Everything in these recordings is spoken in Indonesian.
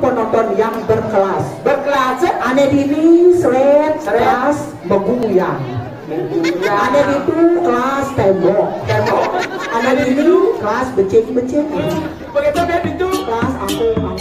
penonton yang berkelas. Berkelas. Ane dini seret kelas meguyang. Ane itu kelas tembok. Ane dini kelas becek-becek. Begitu dia itu kelas angkung.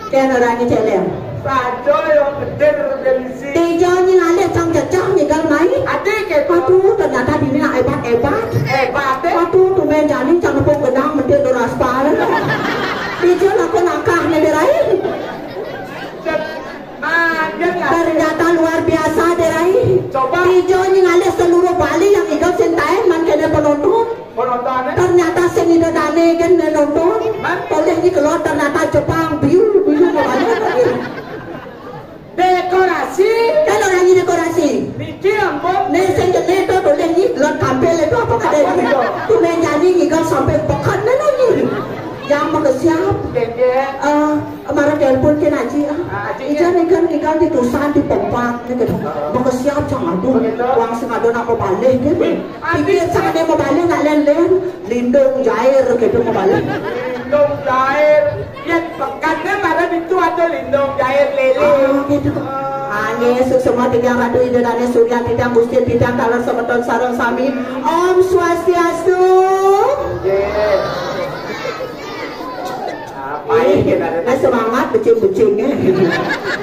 Ken orangnya celeng. Sajo yang gede berbensi. Tejanya ngalir cang-cang ninggal main. Adik itu. Aduh ternyata dini nak hebat. Hebat. Aduh tuh main jani cang nepuk benang mentir doras pala. Tejo aku nakah nederai. Ternyata luar biasa derai. Coba. Tejonya ngalir seluruh Bali yang ikut sentai man kena penonton. Penontonnya. Ternyata seni dodane kan nonton. Boleh ni keluar ternyata Jepang biu dekorasi kan orangnya dekorasi niki ampun nesen jene tu boleh ni keluar tampil itu apa kata ni tu main nyanyi ngikal sampai pekan mana ni yang mau siap marah telepon ke naji ijan ikan ngikal di tusan di pompa ni gitu mau siap jangan tu uang sengaja nak mau balik kan pikir sangat mau balik nak len lindung jair gitu mau balik lindung jair yang pekannya marah itu ada lindung jair lele gitu Yesus semua tiang ratu idolanya surya tiang gusti tiang kalar semeton sarang sami Om Swastiastu semangat becing-becingnya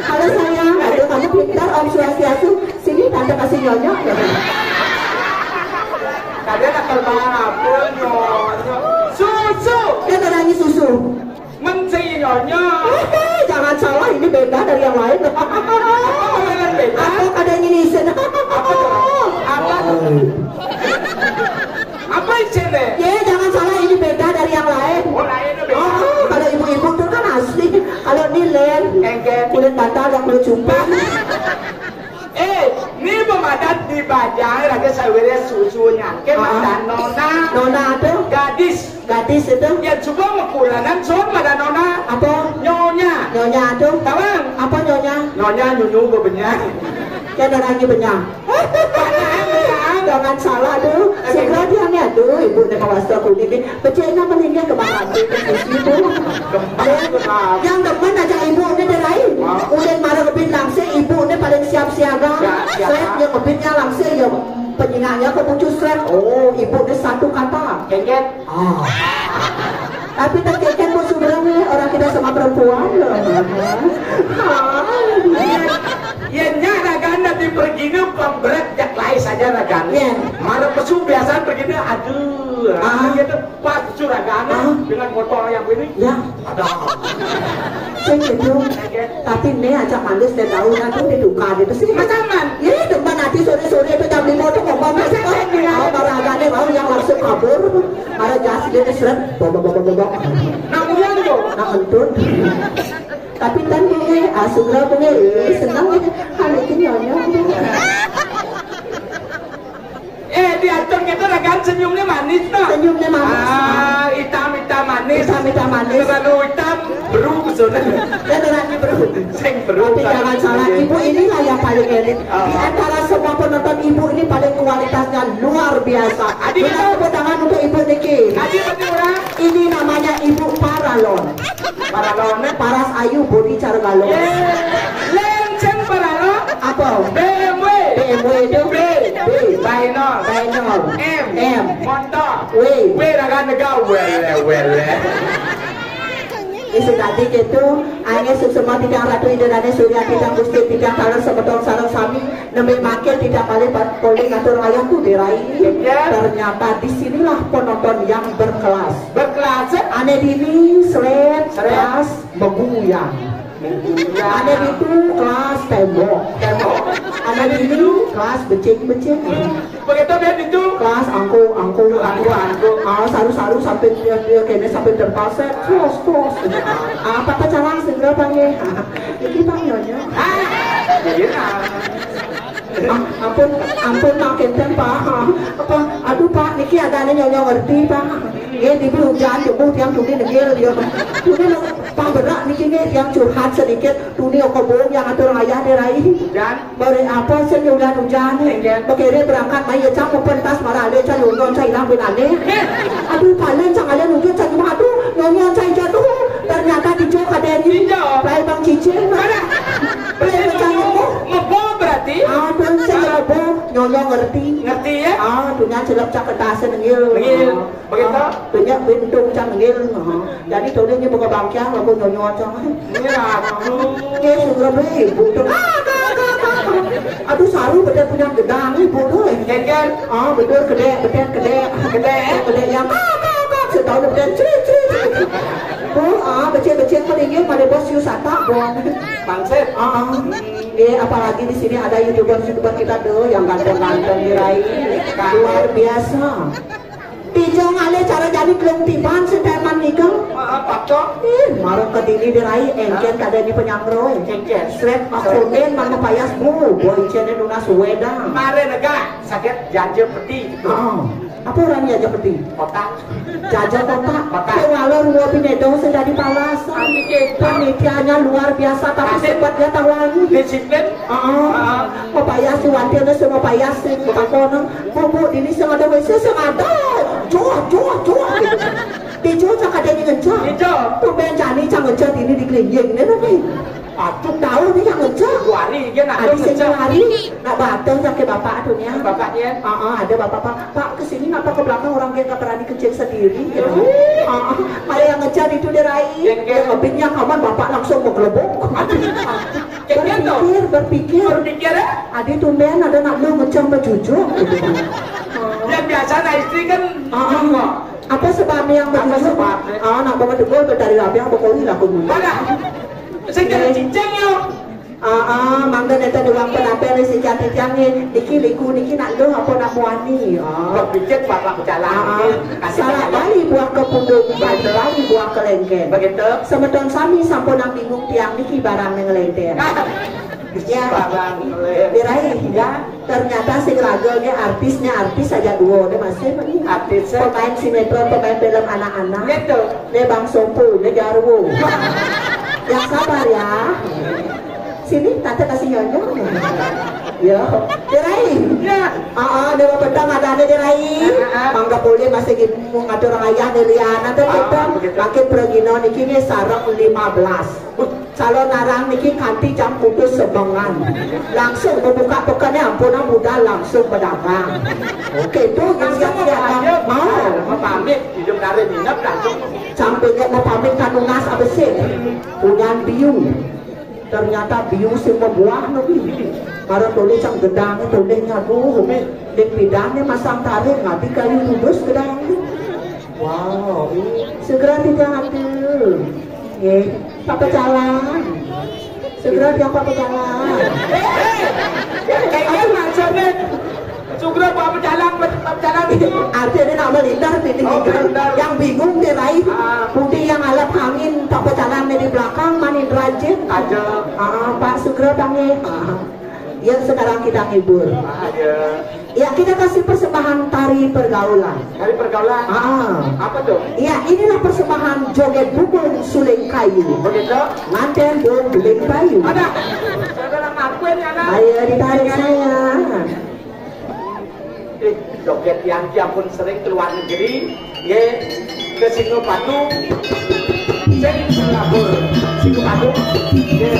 halo sayang aduh kamu pintar Om Swastiastu sini tante kasih nyonya tadi nakal apa nyonya susu dia orangnya susu mencari nyonya jangan salah ini beda dari yang lain apa ada yang ini sen apa isinya ya jangan salah ini beda dari yang lain kalau ibu-ibu tuh kan asli kalau ini len kulit batal yang kulit cumpang ini pemadat di bajai lagi sawernya susunya kemana nona tuh gadis itu ya coba mekulanan son pada nona apa nyonya tuh tawang apa nyonya nyunyu bebenyak ya ada lagi benyak jangan salah tuh segera dia nih aduh ibu nih kawas aku ini becena meninggal kebakaran itu yang depan aja ibu nih derai udah marah lebih langsung ibu nih paling siaga. Seret yang ngebitnya langsung ya penyinanya kepucuk seret. Oh, ibu ini satu kata. Keket. Tapi tak keket pun sebenarnya orang kita sama perempuan loh. Ya nyara ganda di pergi pemberat jak lain saja ragan. Mana pesu biasa pergi aduh. Gitu pas curagana dengan motor yang ini. Ya. Ada. Saya gitu. Tapi ini ajak manis dan daun itu diduka gitu sih. Macam ya depan nanti sore-sore itu jam 5 tuh ngomong kalau barangane mau yang langsung kabur marah jas dia seret bobok namun yo nah entut tapi kan ini asugra punya senang hal itu nyonya diaturnya itu ragan senyumnya manis no senyumnya manis hitam manis terlalu hitam beru saudara dan terlalu beru sing beru tapi jangan salah ibu inilah yang paling elit di antara semua penonton ibu ini paling kualitasnya luar biasa tepuk tangan untuk ibu Niki ini namanya ibu Paralon Paras Ayu Bodi Cargalon lenceng Paralon apa? BMW itu B Bainol M Montor W ragan negara wele isu tadi gitu hanya semua tidak ratu idarane surya tidak gusti tidak kalau sebetulnya sarang sami nembe makin tidak kali boleh ngatur ayahku diraih ternyata disinilah penonton yang berkelas aneh dini seret kelas beguyang ada itu kelas tembok ada ini kelas becek begitu dia itu kelas angku saru sampai dia kayaknya sampai terpaksa terus apa pacaran segera panggil ini panggilnya ampun makin pak apa aduh pak niki ada nyonya ngerti pak ya di hujan jemput yang tuni negil dia tuni pak berak niki yang curhat sedikit tuni okobong yang atur ayah derai dan beri apa sih hujan bakere berangkat mai cang pentas marah ada cang nyonya cai lang benane aduh kalian cang kalian mungkin cang aduh nyonya cai jatuh ternyata dijok ada ini play bang cicing play cang ngeboh berarti saya nyonya ngerti ya dunia celap cak kertas ngil begitu banyak bentuk cak ngil jadi tolongnya buka bangkian lagu nyonya cak ya segera beli butuh aduh saru betul punya gedang ibu tuh betul gede yang setahun betul ciri becek palingnya pada bos wisata bangset apalagi di sini ada youtuber kita tuh yang ganteng-ganteng diraih luar biasa Tijong ale cara jadi kelung tiban seteman nikah pakcok marah ke dini diraih engken kada di penyangro engken seret akumen mana payas bu boncene nuna suweda mare nega sakit janji peti apa orangnya aja peti otak jajah kotak kalau ruang pinedong sudah di palasan panitianya luar biasa tapi sempat dia tahu lagi disiplin papayas si wantinya semua payas sih kakono bu ini sengaja wes sengaja jual dijual cak ada yang ngejar tuh benjani cak ngejar ini di klinik ini nanti aduh tahu nih yang ngejar wari dia nak hari nak batang sampai bapak tuh ya bapaknya ada bapak pak kesini ngapa ke belakang orang dia nggak berani kecil sendiri gitu ada yang ngejar itu diraih lebihnya kawan bapak langsung mau gelebok berpikir adi tumben ada nak lu ngejar berjujur yang biasa nah istri kan apa sebabnya yang begitu nak bawa degol dari rapi apa kau hilang aku saya kira cincang yo mangga neta doang penapel si jati-jati niki liku niki nak lo apa nak muani berpikir bapak berjalan salah kali buah ke pundung balik lagi buah ke lengket begitu semeton sami sampun nang bingung tiang niki barang ngelenter ya diraih ya ternyata si lagelnya artisnya artis saja dua deh masih artis pemain sinetron pemain film anak-anak gitu deh bang Sompu deh Jarwo yang sabar ya sini tante kasih nyonya ya diraih ya dewa pedang ada diraih mangga boleh masih gitu ngatur ayah dari anak tuh kita makin pergi niki sarang 15 calon narang niki kanti jam putus sebengan langsung membuka tokonya ampun muda langsung berdagang. Oke tuh siap-siap mau pamit hidup dari minap langsung sampainya mau pamit kanunas ABC punya biu ternyata biu semua buah nabi para tulis yang gedang tulisnya tuh di pidangnya masang tarik ngapi kayu lulus gedang. Wow segera dijahatin Papa jalan segera dia Papa jalan kayak maksudnya segera Papa jalan artinya nak melindar yang bingung diraih putih yang alap angin Papa jalan di belakang mani derajat aja Pak segera panggil yang sekarang kita hibur ya kita kasih persembahan tari pergaulan apa tuh? Ya inilah persembahan joget bubung suling kayu begitu? manten bung suling kayu ada saudara ngakuin ya nak ayo ditarik saya joget yang pun sering keluar negeri ya ke Singapura sing Singapura ya